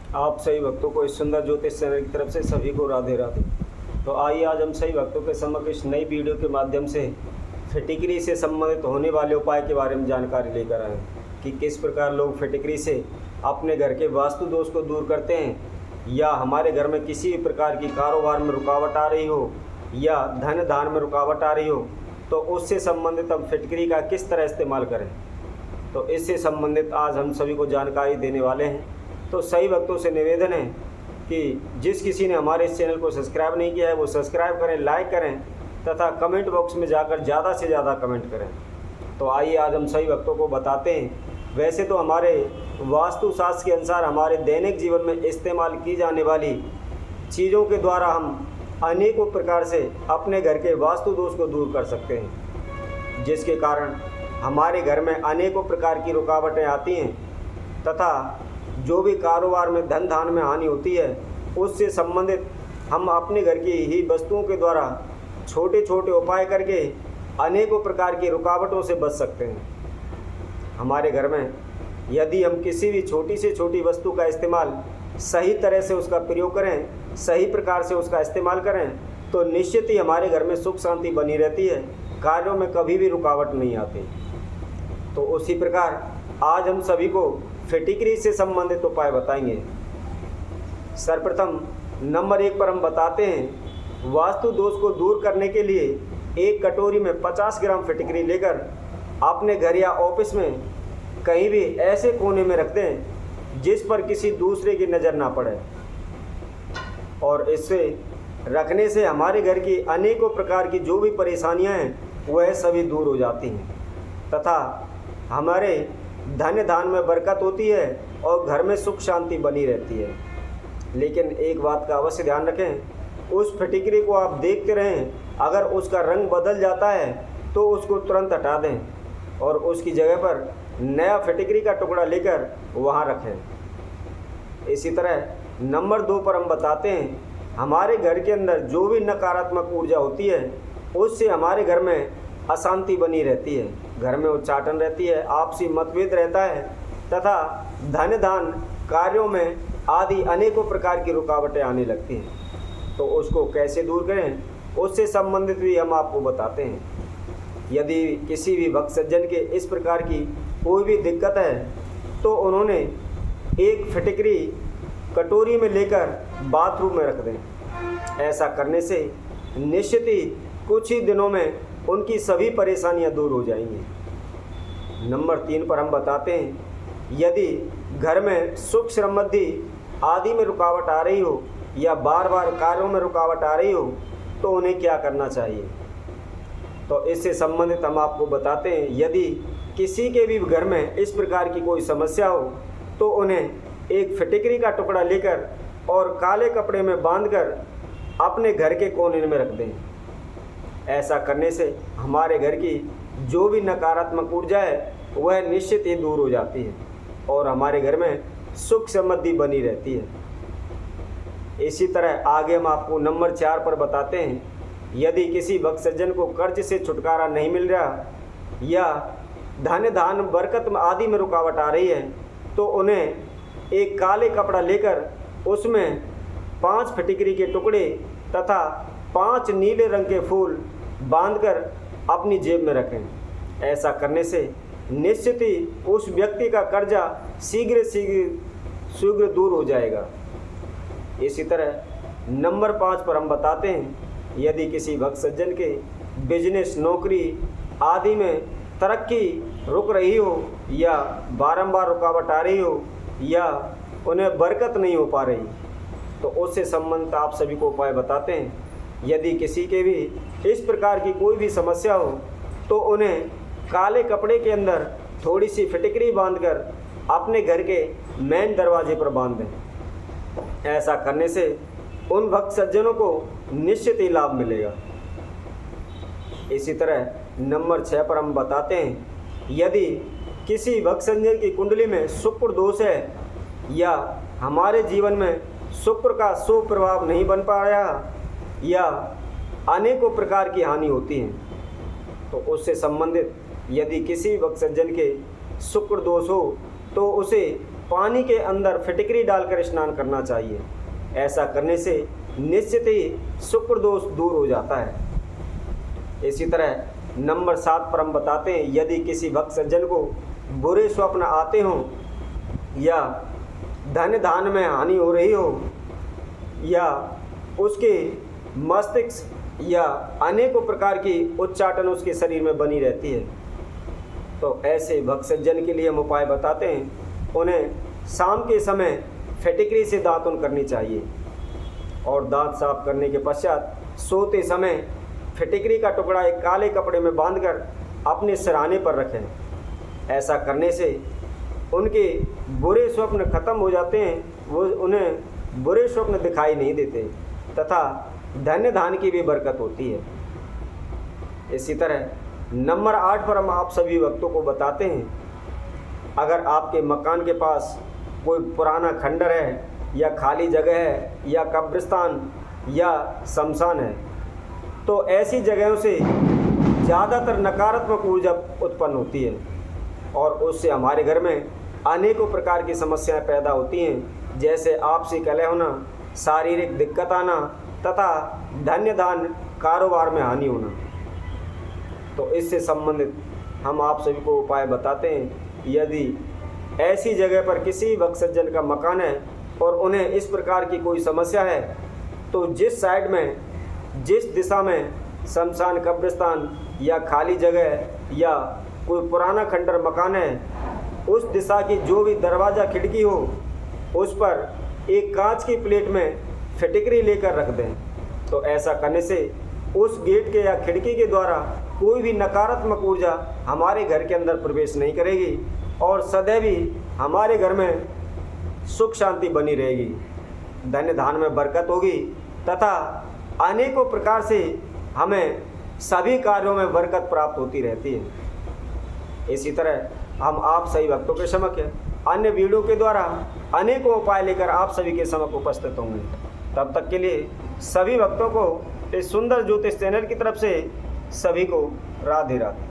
आप सभी भक्तों को इस सुंदर ज्योतिष चैनल की तरफ से सभी को राधे राधे। तो आइए आज हम सभी भक्तों के समक्ष इस नई वीडियो के माध्यम से फिटिकरी से संबंधित होने वाले उपाय के बारे में जानकारी लेकर आए कि किस प्रकार लोग फिटिकरी से अपने घर के वास्तु दोष को दूर करते हैं, या हमारे घर में किसी भी प्रकार की कारोबार में रुकावट आ रही हो या धन दान में रुकावट आ रही हो तो उससे संबंधित हम फिटकरी का किस तरह इस्तेमाल करें। तो इससे संबंधित आज हम सभी को जानकारी देने वाले हैं। तो सही भक्तों से निवेदन है कि जिस किसी ने हमारे इस चैनल को सब्सक्राइब नहीं किया है वो सब्सक्राइब करें, लाइक करें तथा कमेंट बॉक्स में जाकर ज़्यादा से ज़्यादा कमेंट करें। तो आइए आज हम सही भक्तों को बताते हैं। वैसे तो हमारे वास्तुशास्त्र के अनुसार हमारे दैनिक जीवन में इस्तेमाल की जाने वाली चीज़ों के द्वारा हम अनेकों प्रकार से अपने घर के वास्तु दोष को दूर कर सकते हैं, जिसके कारण हमारे घर में अनेकों प्रकार की रुकावटें आती हैं तथा जो भी कारोबार में धन धान में हानि होती है उससे संबंधित हम अपने घर की ही वस्तुओं के द्वारा छोटे छोटे उपाय करके अनेकों प्रकार की रुकावटों से बच सकते हैं। हमारे घर में यदि हम किसी भी छोटी से छोटी वस्तु का इस्तेमाल सही तरह से उसका प्रयोग करें, सही प्रकार से उसका इस्तेमाल करें तो निश्चित ही हमारे घर में सुख शांति बनी रहती है, कार्यों में कभी भी रुकावट नहीं आती। तो उसी प्रकार आज हम सभी को फिटिकरी से संबंधित उपाय बताएंगे। सर्वप्रथम नंबर 1 पर हम बताते हैं, वास्तु दोष को दूर करने के लिए एक कटोरी में 50 ग्राम फिटिकरी लेकर अपने घर या ऑफिस में कहीं भी ऐसे कोने में रख दें जिस पर किसी दूसरे की नज़र ना पड़े, और इससे रखने से हमारे घर की अनेकों प्रकार की जो भी परेशानियां हैं वह सभी दूर हो जाती हैं तथा हमारे धन धान में बरकत होती है और घर में सुख शांति बनी रहती है। लेकिन एक बात का अवश्य ध्यान रखें, उस फिटिकरी को आप देखते रहें, अगर उसका रंग बदल जाता है तो उसको तुरंत हटा दें और उसकी जगह पर नया फिटिकरी का टुकड़ा लेकर वहाँ रखें। इसी तरह नंबर 2 पर हम बताते हैं, हमारे घर के अंदर जो भी नकारात्मक ऊर्जा होती है उससे हमारे घर में अशांति बनी रहती है, घर में उच्चाटन रहती है, आपसी मतभेद रहता है तथा धन दान कार्यों में आदि अनेकों प्रकार की रुकावटें आने लगती हैं। तो उसको कैसे दूर करें उससे संबंधित भी हम आपको बताते हैं। यदि किसी भी भक्त सज्जन के इस प्रकार की कोई भी दिक्कत है तो उन्होंने एक फिटिकरी कटोरी में लेकर बाथरूम में रख दें। ऐसा करने से निश्चित ही कुछ ही दिनों में उनकी सभी परेशानियां दूर हो जाएंगी। नंबर 3 पर हम बताते हैं, यदि घर में सुख समृद्धि आदि में रुकावट आ रही हो या बार बार कार्यों में रुकावट आ रही हो तो उन्हें क्या करना चाहिए। तो इससे संबंधित हम आपको बताते हैं, यदि किसी के भी घर में इस प्रकार की कोई समस्या हो तो उन्हें एक फिटिकरी का टुकड़ा लेकर और काले कपड़े में बांधकर अपने घर के कोने में रख दें। ऐसा करने से हमारे घर की जो भी नकारात्मक ऊर्जा है वह निश्चित ही दूर हो जाती है और हमारे घर में सुख समृद्धि बनी रहती है। इसी तरह आगे हम आपको नंबर 4 पर बताते हैं, यदि किसी भक्त सज्जन को कर्ज से छुटकारा नहीं मिल रहा या धन धान बरकत आदि में रुकावट आ रही है तो उन्हें एक काले कपड़ा लेकर उसमें 5 फिटिकरी के टुकड़े तथा 5 नीले रंग के फूल बांधकर अपनी जेब में रखें। ऐसा करने से निश्चित ही उस व्यक्ति का कर्जा शीघ्र दूर हो जाएगा। इसी तरह नंबर 5 पर हम बताते हैं, यदि किसी भक्त सज्जन के बिजनेस नौकरी आदि में तरक्की रुक रही हो या बारंबार रुकावट आ रही हो या उन्हें बरकत नहीं हो पा रही तो उससे संबंधित आप सभी को उपाय बताते हैं। यदि किसी के भी इस प्रकार की कोई भी समस्या हो तो उन्हें काले कपड़े के अंदर थोड़ी सी फिटिकरी बांधकर अपने घर के मेन दरवाजे पर बांध दें। ऐसा करने से उन भक्त सज्जनों को निश्चित ही लाभ मिलेगा। इसी तरह नंबर 6 पर हम बताते हैं, यदि किसी भक्त सज्जन की कुंडली में शुक्र दोष है या हमारे जीवन में शुक्र का शुभ प्रभाव नहीं बन पा रहा या अनेकों प्रकार की हानि होती है तो उससे संबंधित यदि किसी भक्त सज्जन के शुक्र दोष हो तो उसे पानी के अंदर फिटकरी डालकर स्नान करना चाहिए। ऐसा करने से निश्चित ही शुक्र दोष दूर हो जाता है। इसी तरह नंबर 7 पर हम बताते हैं, यदि किसी भक्त सज्जन को बुरे स्वप्न आते हों या धन धान में हानि हो रही हो या उसके मस्तिष्क या अनेकों प्रकार की उच्चाटन उसके शरीर में बनी रहती है, तो ऐसे भक्त सज्जन के लिए हम उपाय बताते हैं। उन्हें शाम के समय फिटकरी से दातुन करनी चाहिए और दांत साफ करने के पश्चात सोते समय फिटकरी का टुकड़ा एक काले कपड़े में बांधकर अपने सिरहाने पर रखें। ऐसा करने से उनके बुरे स्वप्न खत्म हो जाते हैं, वो उन्हें बुरे स्वप्न दिखाई नहीं देते तथा धन्य धान की भी बरकत होती है। इसी तरह नंबर 8 पर हम आप सभी भक्तों को बताते हैं, अगर आपके मकान के पास कोई पुराना खंडर है या खाली जगह है या कब्रिस्तान या शमशान है, तो ऐसी जगहों से ज़्यादातर नकारात्मक ऊर्जा उत्पन्न होती है और उससे हमारे घर में अनेकों प्रकार की समस्याएं पैदा होती हैं, जैसे आपसी कलह होना, शारीरिक दिक्कत आना तथा धन्य धान कारोबार में हानि होना। तो इससे संबंधित हम आप सभी को उपाय बताते हैं। यदि ऐसी जगह पर किसी भक्त सज्जन का मकान है और उन्हें इस प्रकार की कोई समस्या है, तो जिस साइड में, जिस दिशा में शमशान, कब्रिस्तान या खाली जगह या कोई पुराना खंडर मकान है, उस दिशा की जो भी दरवाज़ा खिड़की हो, उस पर एक कांच की प्लेट में फिटकरी लेकर रख दें। तो ऐसा करने से उस गेट के या खिड़की के द्वारा कोई भी नकारात्मक ऊर्जा हमारे घर के अंदर प्रवेश नहीं करेगी और सदैव ही हमारे घर में सुख शांति बनी रहेगी, धन्य धान में बरकत होगी तथा अनेकों प्रकार से हमें सभी कार्यों में बरकत प्राप्त होती रहती है। इसी तरह हम आप सभी भक्तों के समक्ष अन्य वीडियो के द्वारा अनेकों उपाय लेकर आप सभी के समक्ष उपस्थित होंगे। तब तक के लिए सभी भक्तों को इस सुंदर ज्योतिष चैनल की तरफ से सभी को राधे राधे।